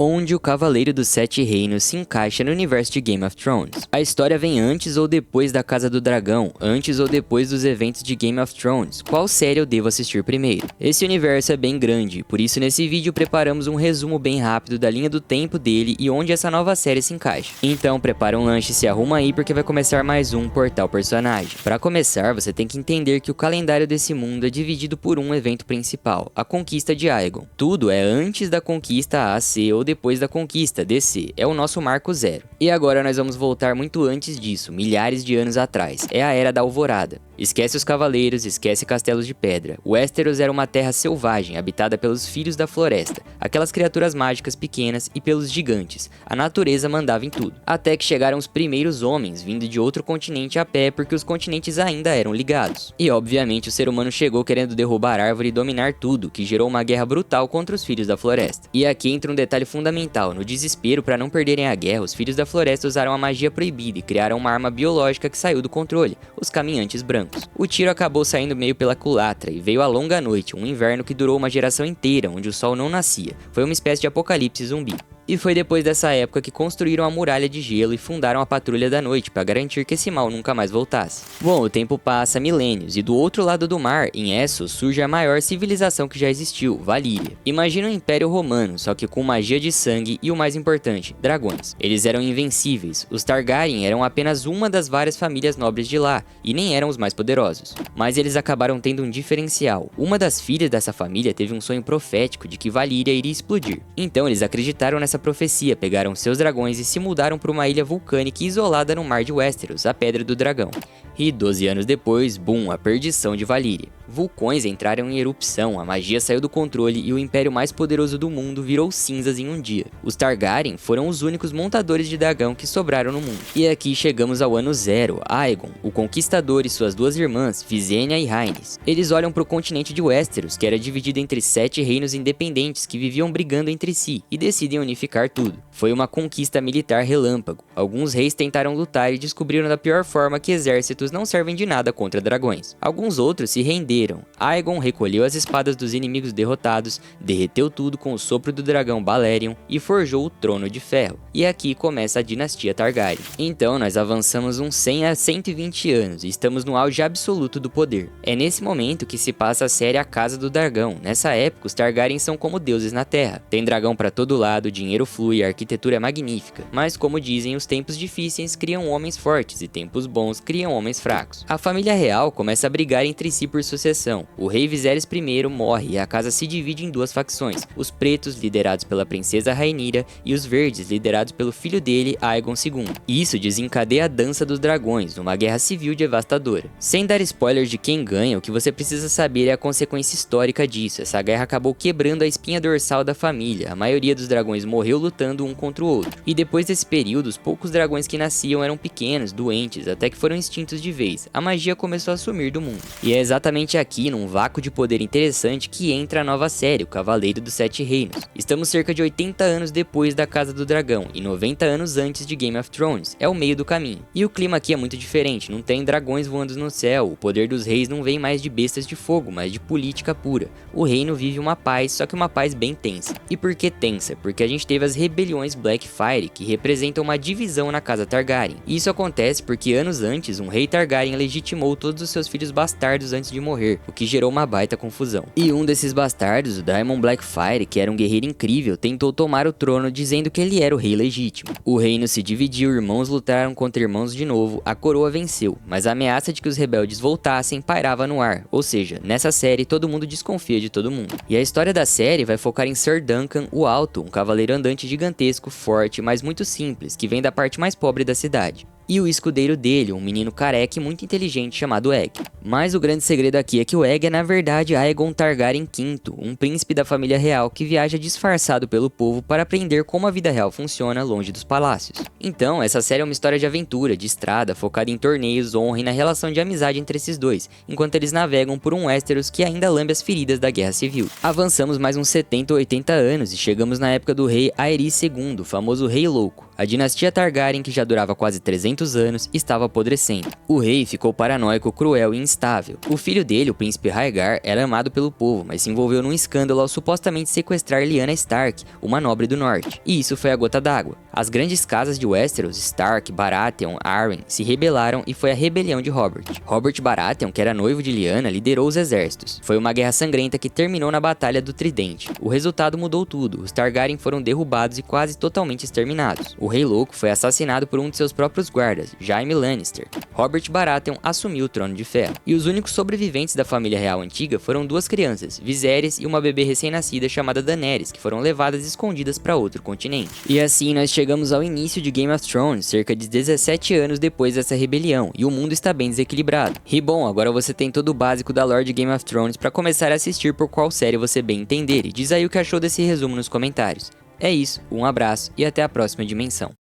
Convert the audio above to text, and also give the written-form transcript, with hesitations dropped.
onde o Cavaleiro dos Sete Reinos se encaixa no universo de Game of Thrones. A história vem antes ou depois da Casa do Dragão, antes ou depois dos eventos de Game of Thrones. Qual série eu devo assistir primeiro? Esse universo é bem grande, por isso nesse vídeo preparamos um resumo bem rápido da linha do tempo dele e onde essa nova série se encaixa. Então prepara um lanche e se arruma aí porque vai começar mais um Portal Personagem. Para começar, você tem que entender que o calendário desse mundo é dividido por um evento principal, a conquista de Aegon. Tudo é antes da conquista AC ou depois da conquista DC, é o nosso marco zero. E agora nós vamos voltar muito antes disso, milhares de anos atrás, é a Era da Alvorada. Esquece os cavaleiros, esquece castelos de pedra. Westeros era uma terra selvagem, habitada pelos Filhos da Floresta, aquelas criaturas mágicas pequenas, e pelos gigantes. A natureza mandava em tudo. Até que chegaram os primeiros homens, vindo de outro continente a pé, porque os continentes ainda eram ligados. E obviamente o ser humano chegou querendo derrubar a árvore e dominar tudo, que gerou uma guerra brutal contra os Filhos da Floresta. E aqui entra um detalhe fundamental: no desespero para não perderem a guerra, os Filhos da Floresta usaram a magia proibida e criaram uma arma biológica que saiu do controle, os Caminhantes Brancos. O tiro acabou saindo meio pela culatra e veio a longa noite, um inverno que durou uma geração inteira, onde o sol não nascia. Foi uma espécie de apocalipse zumbi. E foi depois dessa época que construíram a Muralha de Gelo e fundaram a Patrulha da Noite para garantir que esse mal nunca mais voltasse. Bom, o tempo passa milênios e do outro lado do mar, em Essos, surge a maior civilização que já existiu, Valíria. Imagina um Império Romano, só que com magia de sangue e o mais importante, dragões. Eles eram invencíveis, os Targaryen eram apenas uma das várias famílias nobres de lá e nem eram os mais poderosos. Mas eles acabaram tendo um diferencial. Uma das filhas dessa família teve um sonho profético de que Valíria iria explodir. Então eles acreditaram nessa profecia, pegaram seus dragões e se mudaram para uma ilha vulcânica isolada no mar de Westeros, a Pedra do Dragão. E 12 anos depois, boom, a perdição de Valíria. Vulcões entraram em erupção, a magia saiu do controle e o império mais poderoso do mundo virou cinzas em um dia. Os Targaryen foram os únicos montadores de dragão que sobraram no mundo. E aqui chegamos ao ano zero, Aegon, o Conquistador e suas duas irmãs, Visenya e Rhaenys. Eles olham para o continente de Westeros, que era dividido entre 7 reinos independentes que viviam brigando entre si, e decidem unificar tudo. Foi uma conquista militar relâmpago. Alguns reis tentaram lutar e descobriram da pior forma que exércitos não servem de nada contra dragões. Alguns outros se renderam. Aegon recolheu as espadas dos inimigos derrotados, derreteu tudo com o sopro do dragão Balerion e forjou o Trono de Ferro. E aqui começa a dinastia Targaryen. Então nós avançamos uns 100 a 120 anos e estamos no auge absoluto do poder. É nesse momento que se passa a série A Casa do Dragão. Nessa época os Targaryen são como deuses na terra. Tem dragão pra todo lado, dinheiro flui, a arquitetura é magnífica. Mas como dizem, os tempos difíceis criam homens fortes e tempos bons criam homens fracos. A família real começa a brigar entre si por sucessão. O rei Viserys I morre e a casa se divide em duas facções: os pretos, liderados pela princesa Rhaenyra, e os verdes, liderados pelo filho dele, Aegon II. Isso desencadeia a Dança dos Dragões, uma guerra civil devastadora. Sem dar spoilers de quem ganha, o que você precisa saber é a consequência histórica disso. Essa guerra acabou quebrando a espinha dorsal da família. A maioria dos dragões morreu lutando um contra o outro. E depois desse período, os poucos dragões que nasciam eram pequenos, doentes, até que foram extintos de vez. A magia começou a sumir do mundo. E é exatamente aqui, num vácuo de poder interessante, que entra a nova série, o Cavaleiro dos Sete Reinos. Estamos cerca de 80 anos depois da Casa do Dragão e 90 anos antes de Game of Thrones. É o meio do caminho. E o clima aqui é muito diferente, não tem dragões voando no céu, o poder dos reis não vem mais de bestas de fogo, mas de política pura. O reino vive uma paz, só que uma paz bem tensa. E por que tensa? Porque a gente teve as rebeliões Blackfyre, que representam uma divisão na casa Targaryen. E isso acontece porque anos antes, um rei Targaryen legitimou todos os seus filhos bastardos antes de morrer, o que gerou uma baita confusão. E um desses bastardos, o Daemon Blackfyre, que era um guerreiro incrível, tentou tomar o trono dizendo que ele era o rei legítimo. O reino se dividiu, irmãos lutaram contra irmãos de novo, a coroa venceu, mas a ameaça de que os rebeldes voltassem pairava no ar, ou seja, nessa série todo mundo desconfia de todo mundo. E a história da série vai focar em Ser Duncan o Alto, um cavaleiro andante gigantesco, forte, mas muito simples, que vem da parte mais pobre da cidade. E o escudeiro dele, um menino careca e muito inteligente chamado Egg. Mas o grande segredo aqui é que o Egg é na verdade Aegon Targaryen V, um príncipe da família real que viaja disfarçado pelo povo para aprender como a vida real funciona longe dos palácios. Então, essa série é uma história de aventura, de estrada, focada em torneios, honra e na relação de amizade entre esses dois, enquanto eles navegam por um Westeros que ainda lambe as feridas da Guerra Civil. Avançamos mais uns 70 ou 80 anos e chegamos na época do rei Aerys II, o famoso Rei Louco. A dinastia Targaryen, que já durava quase 300 anos, estava apodrecendo. O rei ficou paranoico, cruel e instável. O filho dele, o príncipe Rhaegar, era amado pelo povo, mas se envolveu num escândalo ao supostamente sequestrar Lyanna Stark, uma nobre do norte. E isso foi a gota d'água. As grandes casas de Westeros, Stark, Baratheon, Arryn, se rebelaram e foi a rebelião de Robert. Robert Baratheon, que era noivo de Lyanna, liderou os exércitos. Foi uma guerra sangrenta que terminou na Batalha do Tridente. O resultado mudou tudo. Os Targaryen foram derrubados e quase totalmente exterminados. O Rei Louco foi assassinado por um de seus próprios guardas, Jaime Lannister. Robert Baratheon assumiu o Trono de Ferro. E os únicos sobreviventes da família real antiga foram duas crianças, Viserys e uma bebê recém-nascida chamada Daenerys, que foram levadas escondidas para outro continente. E assim nós chegamos ao início de Game of Thrones, cerca de 17 anos depois dessa rebelião, e o mundo está bem desequilibrado. E bom, agora você tem todo o básico da lore de Game of Thrones para começar a assistir por qual série você bem entender, e diz aí o que achou desse resumo nos comentários. É isso, um abraço e até a próxima dimensão.